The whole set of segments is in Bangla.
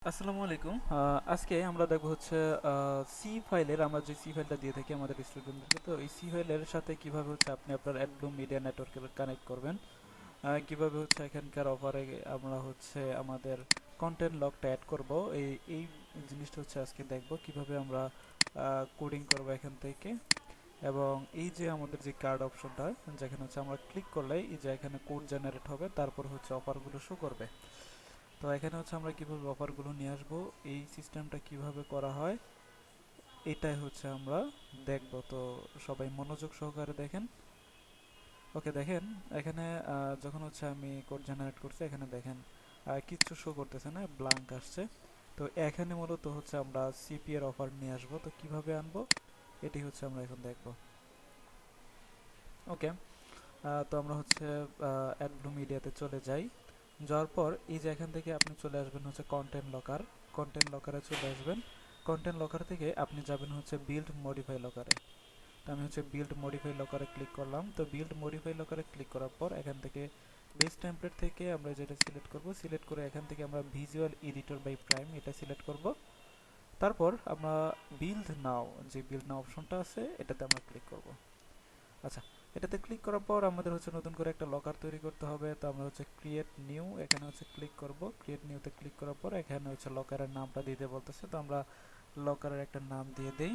আসসালামু আলাইকুম। আজকে আমরা দেখব হচ্ছে সি ফাইলের, আমরা যে সি ফাইলটা দিয়ে থাকি আমাদের স্টুডেন্টদেরকে, তো এই সি ফাইলের সাথে কিভাবে হচ্ছে আপনি আপনার অ্যাডব্লুম মিডিয়া নেটওয়ার্কে কানেক্ট করবেন, কিভাবে হচ্ছে এখানকার অফারে আমরা হচ্ছে আমাদের কন্টেন্ট লকটা অ্যাড করব। এই জিনিসটা হচ্ছে আজকে দেখব কিভাবে আমরা কোডিং করব এখান থেকে। এবং এই যে আমাদের যে কার্ড অপশনটা, যেখানে হচ্ছে আমরা ক্লিক করলে এই যে এখানে কোড জেনারেট হবে, তারপর হচ্ছে অফারগুলো শো করবে। তো এখানে হচ্ছে আমরা কিভাবে অফারগুলো নিয়ে আসবো, এই সিস্টেমটা কিভাবে করা হয়, এটাই হচ্ছে আমরা দেখব। তো সবাই মনোযোগ সহকারে দেখেন। ওকে, দেখেন এখানে যখন হচ্ছে আমি কোড জেনারেট করছি, এখানে দেখেন কিচ্ছু শো করতেছে না, ব্ল্যাঙ্ক আসছে। তো এখানে মূলত হচ্ছে আমরা সিপি এর অফার নিয়ে আসবো। তো কিভাবে আনবো, এটি হচ্ছে আমরা এখন দেখব। ওকে, তো আমরা হচ্ছে অ্যাডব্লু মিডিয়াতে চলে যাই। যাওয়ার পর এই যে এখান থেকে আপনি চলে আসবেন হচ্ছে কন্টেন্ট লকার। কন্টেন্ট লকারে চলে আসবেন। কন্টেন্ট লকার থেকে আপনি যাবেন হচ্ছে বিল্ড মডিফাই লকারে। তো আমি হচ্ছে বিল্ড মডিফাই লকারে ক্লিক করলাম। তো বিল্ড মডিফাই লকারে ক্লিক করার পর এখান থেকে বেস টেমপ্লেট থেকে আমরা যেটা সিলেক্ট করব, সিলেক্ট করে এখান থেকে আমরা ভিজুয়াল এডিটর বাই প্রাইম এটা সিলেক্ট করব। তারপর আমরা বিল্ড নাও, যে বিল্ড নাও অপশনটা আছে এটাতে আমরা ক্লিক করব। আচ্ছা, এটাতে ক্লিক করার পর আমাদের হচ্ছে নতুন করে একটা লকার তৈরি করতে হবে। তো আমরা হচ্ছে ক্রিয়েট নিউ, এখানে হচ্ছে ক্লিক করব। ক্রিয়েট নিউতে ক্লিক করার পর এখানে হচ্ছে লকারের নামটা দিতে বলতেছে, তো আমরা লকারের একটা নাম দিয়ে দেই।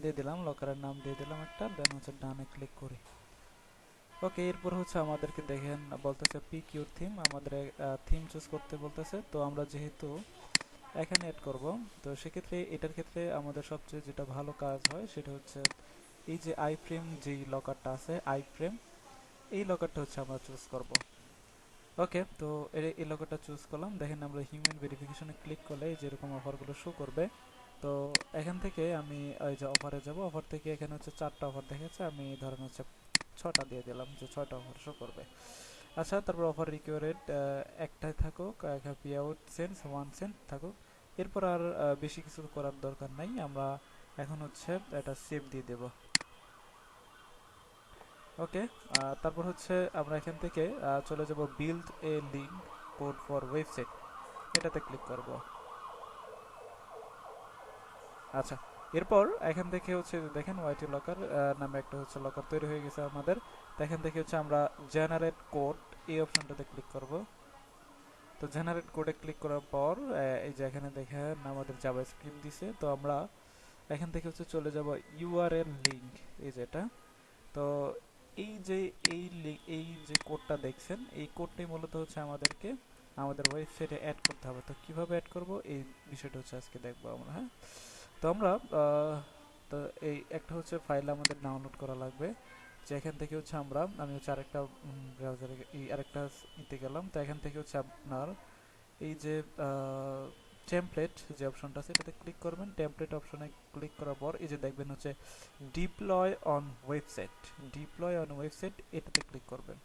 দিয়ে দিলাম, লকারের নাম দিয়ে দিলাম একটা, দেন হচ্ছে ডানে ক্লিক করি। ওকে, এরপর হচ্ছে আমাদেরকে দেখেন বলতেছে পিক ইউর থিম, আমাদের থিম চুজ করতে বলতেছে। তো আমরা যেহেতু এখানে অ্যাড করব, তো সেক্ষেত্রে এটার ক্ষেত্রে আমাদের সবচেয়ে যেটা ভালো কাজ হয় সেটা হচ্ছে এই যে আই ফ্রেম যেই লকারটা আছে, আই ফ্রেম এই লকারটা হচ্ছে আমরা চুজ করব। ওকে, তো এই লকারটা চুজ করলাম। দেখেন আমরা হিউম্যান ভেরিফিকেশনে ক্লিক করলে যেরকম অফারগুলো শো করবে। তো এখান থেকে আমি ওই যে অফারে যাব, অফার থেকে এখানে হচ্ছে 4টা অফার দেখাচ্ছে, আমি ধরেন হচ্ছে 6টা দিয়ে দিলাম যে 6টা অফার শো করবে। আচ্ছা, তারপর অফার রিকোয়ারেড একটাই থাকুক, পে আউট সেন্স 1 সেন্ট থাকুক। এরপর আর বেশি কিছু করার দরকার নাই, আমরা এখন হচ্ছে এটা সেভ দিয়ে দেব। ওকে, তারপর হচ্ছে আমরা এখান থেকে চলে যাব build a link code for website, এটাতে ক্লিক করব। আচ্ছা, এরপর এখান থেকে হচ্ছে দেখেন ওয়াইটি লকার নামে একটা হচ্ছে লকার তৈরি হয়ে গেছে আমাদের। তো এখান থেকে হচ্ছে আমরা জেনারেট কোড এই অপশনটাতে ক্লিক করব। তো জেনারেট কোডে ক্লিক করার পর এই যে এখানে দেখেন আমাদের জাভাস্ক্রিপ্ট দিছে। তো আমরা এখান থেকে হচ্ছে চলে যাব ইউআরএল লিঙ্ক, এই যেটা। তো এই যে এই যে কোডটা দেখছেন, এই কোডটাই মূলত হচ্ছে আমাদেরকে আমাদের ওয়েবসাইটে অ্যাড করতে হবে। তো কিভাবে অ্যাড করব এই বিষয়টা হচ্ছে আজকে দেখবো আমরা। হ্যাঁ, তো আমরা তো এই একটা হচ্ছে ফাইল আমাদের ডাউনলোড করা লাগবে। যে এখান থেকে হচ্ছে আমি হচ্ছে আরেকটা ব্রাউজারে এই আরেকটা নিতে গেলাম। তো এখান থেকে হচ্ছে আপনার এই যে টেমপ্লেট যে অপশনটা আছে এটাতে ক্লিক করবেন। টেমপ্লেট অপশনে ক্লিক করার পর এই যে দেখবেন হচ্ছে deploy on website, deploy on website এটাতে ক্লিক করবেন।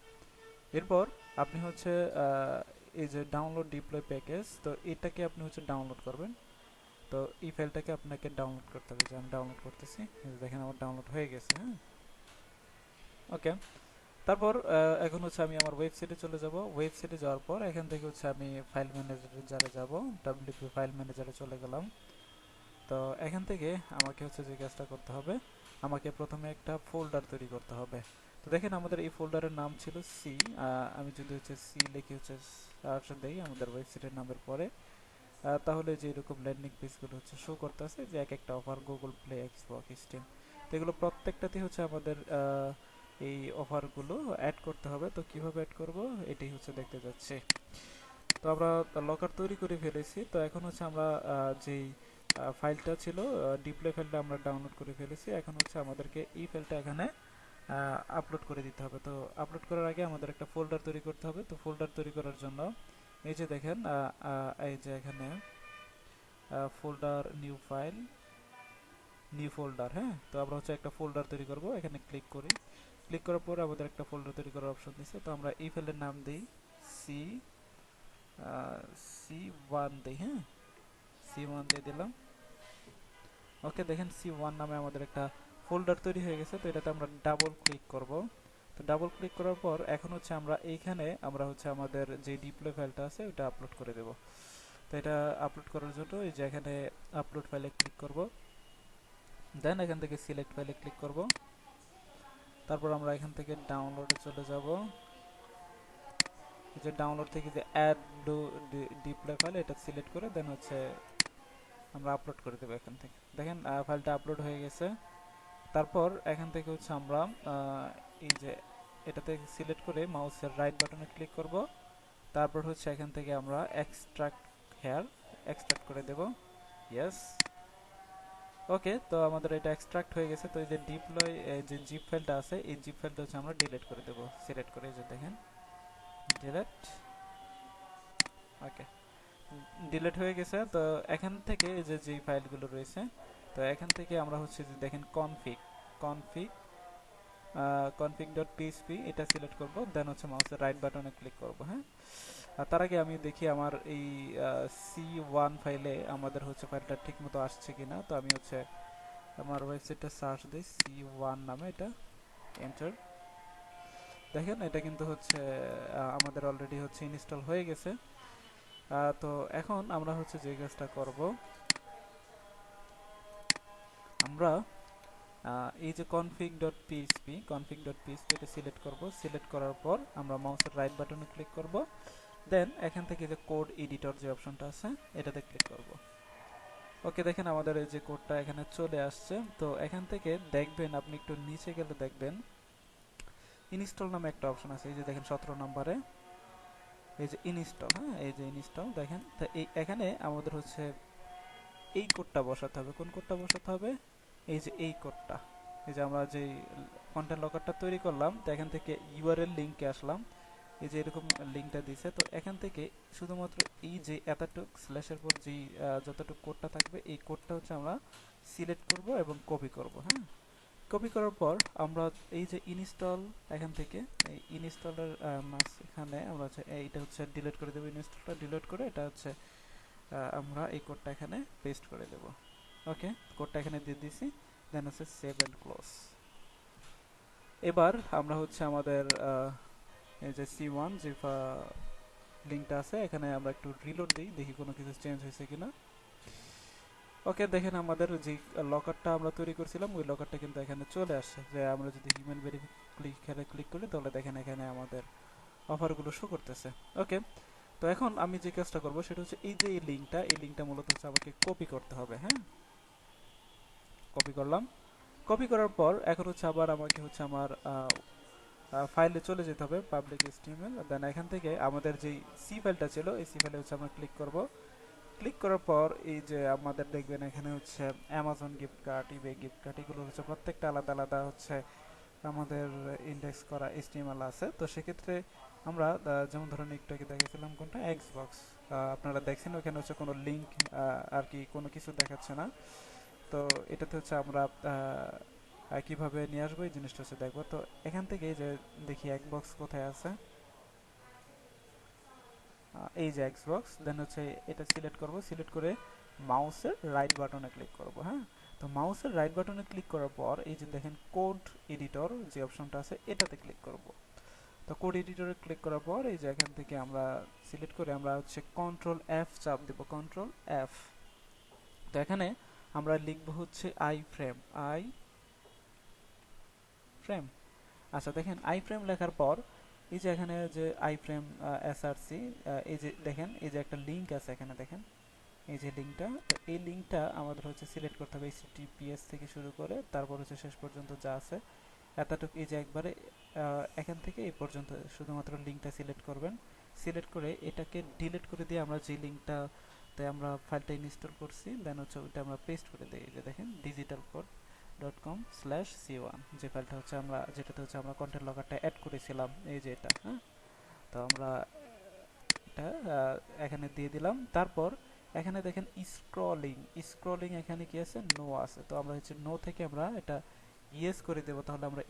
এরপর আপনি হচ্ছে এই যে ডাউনলোড ডিপ্লয় প্যাকেজ, তো এটাকে আপনি হচ্ছে ডাউনলোড করবেন। তো এই ফাইলটাকে আপনাকে ডাউনলোড করতে হবে, যে আমি ডাউনলোড করতেছি, দেখেন আমার ডাউনলোড হয়ে গেছে। হ্যাঁ, ওকে, তারপর এখন হচ্ছে আমি আমার ওয়েবসাইটে চলে যাব। ওয়েবসাইটে যাওয়ার পর এখান থেকে হচ্ছে আমি ফাইল ম্যানেজারে যারা যাব, ডাব্লিউপি ফাইল ম্যানেজারে চলে গেলাম। তো এখান থেকে আমাকে হচ্ছে যে কাজটা করতে হবে, আমাকে প্রথমে একটা ফোল্ডার তৈরি করতে হবে। তো দেখেন আমাদের এই ফোল্ডারের নাম ছিল সি। আমি যদি হচ্ছে সি লিখে হচ্ছে সার্চ দেই আমাদের ওয়েবসাইটের নামের পরে, তাহলে যে এরকম ল্যান্ডিং পেজগুলো হচ্ছে শো করতেছে, যে এক একটা offer Google play, Xbox, steam. তো এগুলো প্রত্যেকটাতে হচ্ছে আমাদের এই অফারগুলো অ্যাড করতে হবে। তো কিভাবে অ্যাড করব এটাই হচ্ছে দেখতে যাচ্ছে। তো আমরা লকার তৈরি করে ফেলেছি। তো এখন হচ্ছে আমরা যেই ফাইলটা ছিল, ডিপ্লয় ফাইলটা আমরা ডাউনলোড করে ফেলেছি। এখন হচ্ছে আমাদেরকে এই ফাইলটা এখানে আপলোড করে দিতে হবে। তো আপলোড করার আগে আমাদের একটা ফোল্ডার তৈরি করতে হবে। তো ফোল্ডার তৈরি করার জন্য এই যে দেখেন এই যে এখানে folder, new file, new folder. হ্যাঁ, তো আমরা হচ্ছে একটা ফোল্ডার তৈরি করব, এখানে ক্লিক করি। ক্লিক করার পর আমাদের একটা ফোল্ডার তৈরি করার অপশন দিচ্ছে। তো আমরা এই ফাইলের নাম দিই সি সি1 দিই। হ্যাঁ, সি1 দিয়ে দিলাম। ওকে, দেখেন সি1 নামে আমাদের একটা ফোল্ডার তৈরি হয়ে গেছে। তো এটাতে আমরা ডাবল ক্লিক করব। তো ডাবল ক্লিক করার পর এখন হচ্ছে আমরা এইখানে আমরা হচ্ছে আমাদের যে ডিপ্লয় ফাইলটা আছে ওটা আপলোড করে দেব। তো এটা আপলোড করার জন্য এই যে এখানে আপলোড ফাইলে ক্লিক করব, দেন এখান থেকে সিলেক্ট ফাইলে ক্লিক করব, তারপর আমরা এখান থেকে ডাউনলোডে চলে যাব। এই যে ডাউনলোড থেকে যে অ্যাড ডু ডিপ্লয় ফাইল এটা সিলেক্ট করে দেন হচ্ছে আমরা আপলোড করে দেবো এখান থেকে। দেখেন ফাইলটা আপলোড হয়ে গেছে। তারপর এখান থেকে হচ্ছে আমরা এই যে এটাতে সিলেক্ট করে মাউসের রাইট বাটনে ক্লিক করব, তারপর হচ্ছে এখান থেকে আমরা এক্সট্রাক্ট হেয়ার এক্সট্রাক্ট করে দেব। ইয়েস, ওকে। তো আমাদের এটা এক্সট্রাক্ট হয়ে গেছে। তো এই যে ডিপ্লয় যে জিপ ফাইলটা আছে এই জিপ ফাইলটা হচ্ছে আমরা ডিলিট করে দেব সিলেক্ট করে। এই যে দেখেন ডিলিট, ওকে ডিলিট হয়ে গেছে। তো এখান থেকে এই যে যে ফাইলগুলো রয়েছে তো এখান থেকে আমরা হচ্ছে যে দেখেন কনফিগ config.php এটা সিলেক্ট করব, দেন হচ্ছে মাউসের রাইট বাটনে ক্লিক করব। হ্যাঁ, আর তার আগে আমি দেখি আমার এই C1 ফাইলে আমাদের হচ্ছে ফাইলটা ঠিকমতো আসছে কিনা। তো আমি হচ্ছে আমার ওয়েবসাইটে সার্চ দিই C1 নামে, এটা এন্টার। দেখেন এটা কিন্তু হচ্ছে আমাদের অলরেডি হচ্ছে ইনস্টল হয়ে গেছে। তো এখন আমরা হচ্ছে যে কাজটা করব, আমরা এই যে config.php এটা সিলেক্ট করব। সিলেক্ট করার পর আমরা মাউসের রাইট বাটনে ক্লিক করব, দেন এখান থেকে যে কোড এডিটর যে অপশনটা আছে এটাতে ক্লিক করব। ওকে, দেখেন আমাদের এই যে কোডটা এখানে চলে আসছে। তো এখান থেকে দেখবেন আপনি একটু নিচে গেলে দেখবেন ইনস্টল নামে একটা অপশন আছে। এই যে দেখেন 17 নম্বরে এই যে ইনস্টল। হ্যাঁ, এই যে ইনস্টল দেখেন। তো এই এখানে আমাদের হচ্ছে এই কোডটা বসাতে হবে। কোন কোডটা বসাতে হবে? এই যে এই কোডটা। এই যে আমরা যে কন্টেন্ট লকারটা তৈরি করলাম তো এখান থেকে ইউআরএল লিংকে আসলাম, এই যে এরকম লিংকটা দিছে। তো এখান থেকে শুধুমাত্র এই যে এতটুক স্ল্যাশের পর যে যতটুকু কোডটা থাকবে এই কোডটা হচ্ছে আমরা সিলেক্ট করব এবং কপি করব। হ্যাঁ, কপি করার পর আমরা এই যে ইনস্টল এখান থেকে এই ইনস্টলের মাঝখানে আমরা হচ্ছে এইটা হচ্ছে ডিলিট করে দেবো। ইনস্টলটা ডিলিট করে এটা হচ্ছে আমরা এই কোডটা এখানে পেস্ট করে দেব। ওকে, কোডটা এখানে দিয়ে দিছি, দেন হচ্ছে সেভ এন্ড ক্লোজ। এবার আমরা হচ্ছে আমাদের এই যে C1 যে লিংকটা আছে এখানে আমরা একটু রিলোড দিই, দেখি কোনো কিছু চেঞ্জ হয়েছে কিনা। ওকে, দেখেন আমাদের যে লকারটা আমরা তৈরি করছিলাম ওই লকারটা কিন্তু এখানে চলে আসছে। যে আমরা যদি হিউম্যান ভেরিফাই ক্লিক করি তাহলে দেখেন এখানে আমাদের অফারগুলো শো করতেছে। ওকে, তো এখন আমি যে কাজটা করব সেটা হচ্ছে এই যে এই লিংকটা মূলত হচ্ছে আমাকে কপি করতে হবে। হ্যাঁ, কপি করলাম। কপি করার পর এখন হচ্ছে আবার আমাকে হচ্ছে আমার ফাইলে চলে যেতে হবে, পাবলিক HTML। দেন এখান থেকে আমাদের যেই সি ফাইলটা ছিল এই সি ফাইলে হচ্ছে আমরা ক্লিক করব। ক্লিক করার পর এই যে আমাদের দেখবেন এখানে হচ্ছে অ্যামাজন গিফট কার্ড, ইবে গিফট কার্ড, এগুলো হচ্ছে প্রত্যেকটা আলাদা আলাদা হচ্ছে আমাদের ইন্ডেক্স করা HTML আছে। তো সেক্ষেত্রে আমরা যেমন ধরুন একটু আগে দেখেছিলাম কোনটা এক্সবক্স, আপনারা দেখছেন ওখানে হচ্ছে কোনো লিঙ্ক আর কি কোনো কিছু দেখাচ্ছে না। তো এটাতে হচ্ছে আমরা কিভাবে নিয়ে আসবো এই জিনিসটা হচ্ছে দেখবো। তো এখান থেকে এই যে দেখি এক্সবক্স কোথায় আছে, এই যে এক্সবক্স, দেন হচ্ছে এটা সিলেক্ট করব। সিলেক্ট করে মাউসের রাইট বাটনে ক্লিক করব। হ্যাঁ, তো মাউসের রাইট বাটনে ক্লিক করার পর এই যে দেখেন কোড এডিটর যে অপশনটা আছে এটাতে ক্লিক করব। তো কোড এডিটরে ক্লিক করার পর এই যে এখান থেকে আমরা সিলেক্ট করে আমরা হচ্ছে কন্ট্রোল F চাপ দেব, কন্ট্রোল F। তো এখানে আমরা লিখব হচ্ছে আই ফ্রেম। আচ্ছা, দেখেন আই ফ্রেম লেখার পর এই যে এখানে যে আই ফ্রেম এসআরসি, এই যে দেখেন এই যে একটা লিংক আছে এখানে দেখেন এই যে লিংকটা। তো এই লিংকটা আমাদের হচ্ছে সিলেক্ট করতে হবে HTTPS থেকে শুরু করে তারপর হচ্ছে শেষ পর্যন্ত যা আছে এতটুকু। এই যে একবারে এখান থেকে এই পর্যন্ত শুধুমাত্র লিংকটা সিলেক্ট করবেন। সিলেক্ট করে এটাকে ডিলিট করে দিয়ে আমরা যে লিংকটাতে আমরা ফাইলটা ইনস্টল করছি দেন হচ্ছে ওইটা আমরা পেস্ট করে দিই। যে দেখেন digitalcode.com/c1 যে ফাইলটা হচ্ছে আমরা যেটাতে হচ্ছে আমরা কন্টেন্ট লকারটা অ্যাড করেছিলাম এই যে এটা। হ্যাঁ, তো আমরা এটা এখানে দিয়ে দিলাম। তারপর এখানে দেখেন স্ক্রলিং এখানে কি আছে? নো আছে। তো আমরা হচ্ছে নো থেকে আমরা এটা ইয়েস করে দেবো, তাহলে আমরা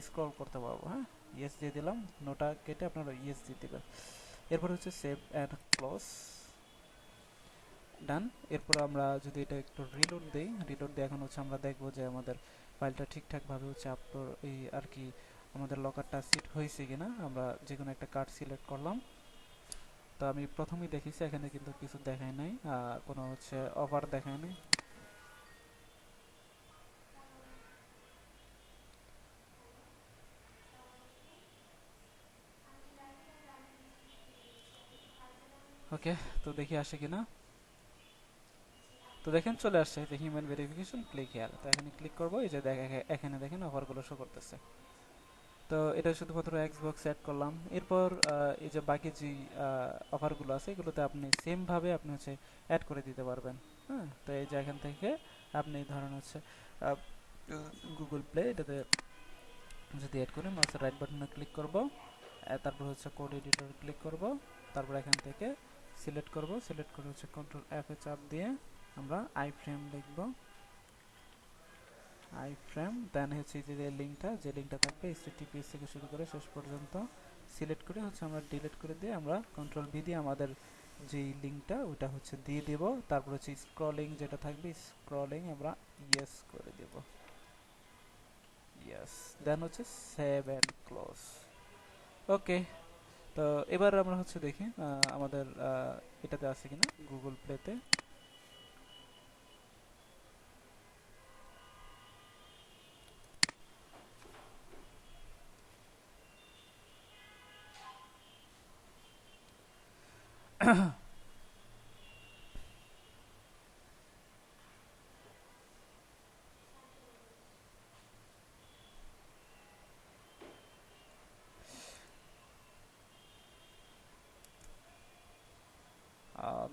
স্ক্রল করতে পারবো। হ্যাঁ, ইয়েস দিয়ে দিলাম, নোটা কেটে আপনারা ইয়েস দিয়ে দিবেন। এরপর হচ্ছে সেভ অ্যান্ড ক্লোজ, ডান। এরপর আমরা যদি এটা একটু রিলোড দিই, রিলোড দিয়ে এখন হচ্ছে আমরা দেখবো যে আমাদের ফাইলটা ঠিকঠাকভাবে হচ্ছে আপলোড এই আর কি আমাদের লকারটা সিট হয়েছে কিনা। আমরা যে কোনো একটা কার্ড সিলেক্ট করলাম। তো আমি প্রথমেই দেখেছি এখানে কিন্তু কিছু দেখায় নাই, কোনো হচ্ছে অফার দেখায় নাই। ওকে, তো দেখি আসে কিনা। তো দেখেন চলে আসছে যে হিউম্যান ভেরিফিকেশন, ক্লিক হেয়ার। তো এখানে ক্লিক করবো, এই যে এখানে দেখেন অফারগুলো শো করতেছে। তো এটা শুধুমাত্র এক্সবক্স অ্যাড করলাম। এরপর এই যে বাকি যে অফারগুলো আছে এগুলোতে আপনি সেম ভাবে আপনি হচ্ছে অ্যাড করে দিতে পারবেন। হ্যাঁ, তো এই যে এখান থেকে আপনি ধরেন হচ্ছে গুগল প্লে এটাতে যদি অ্যাড করি, মাউসের রাইট বাটনে ক্লিক করব, তারপর হচ্ছে কোড এডিটর ক্লিক করব, তারপর এখান থেকে সিলেক্ট করব, সিলেক্ট করে হচ্ছে কন্ট্রোল এফ এ চাপ দিয়ে আমরা আই ফ্রেম লিখব, আই ফ্রেম। দেন হচ্ছে যে লিঙ্কটা থাকবে এইচটিটিপিএস থেকে শুরু করে শেষ পর্যন্ত সিলেক্ট করে হচ্ছে আমরা ডিলিট করে দিয়ে আমরা কন্ট্রোল ভি দিয়ে আমাদের যেই লিঙ্কটা ওটা হচ্ছে দিয়ে দেব। তারপর হচ্ছে স্ক্রলিং যেটা থাকবে, স্ক্রলিং আমরা ইয়েস করে দেব, ইয়েস। দেন হচ্ছে সেভ এন্ড ক্লোজ। ওকে, তো এবার আমরা হচ্ছে দেখি আমাদের এটাতে আছে কিনা গুগল প্লেতে।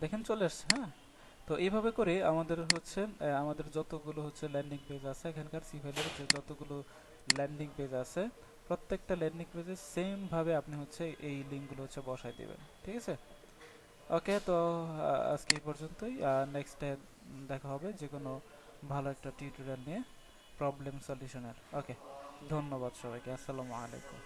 দেখেন চলে আসছে। হ্যাঁ, তো এইভাবে করে আমাদের হচ্ছে আমাদের যতগুলো হচ্ছে ল্যান্ডিং পেজ আছে এখানকার সিফাইলের যে যতগুলো ল্যান্ডিং পেজ আছে প্রত্যেকটা ল্যান্ডিং পেজে সেম ভাবে আপনি হচ্ছে এই লিঙ্কগুলো হচ্ছে বসায় দিবেন। ঠিক আছে? ওকে, তো আজকে এই পর্যন্তই। নেক্সট ডে দেখা হবে যে কোনো ভালো একটা টিউটোরিয়াল নিয়ে, প্রবলেম সলিউশনের। ওকে, ধন্যবাদ সবাইকে। আসসালামু আলাইকুম।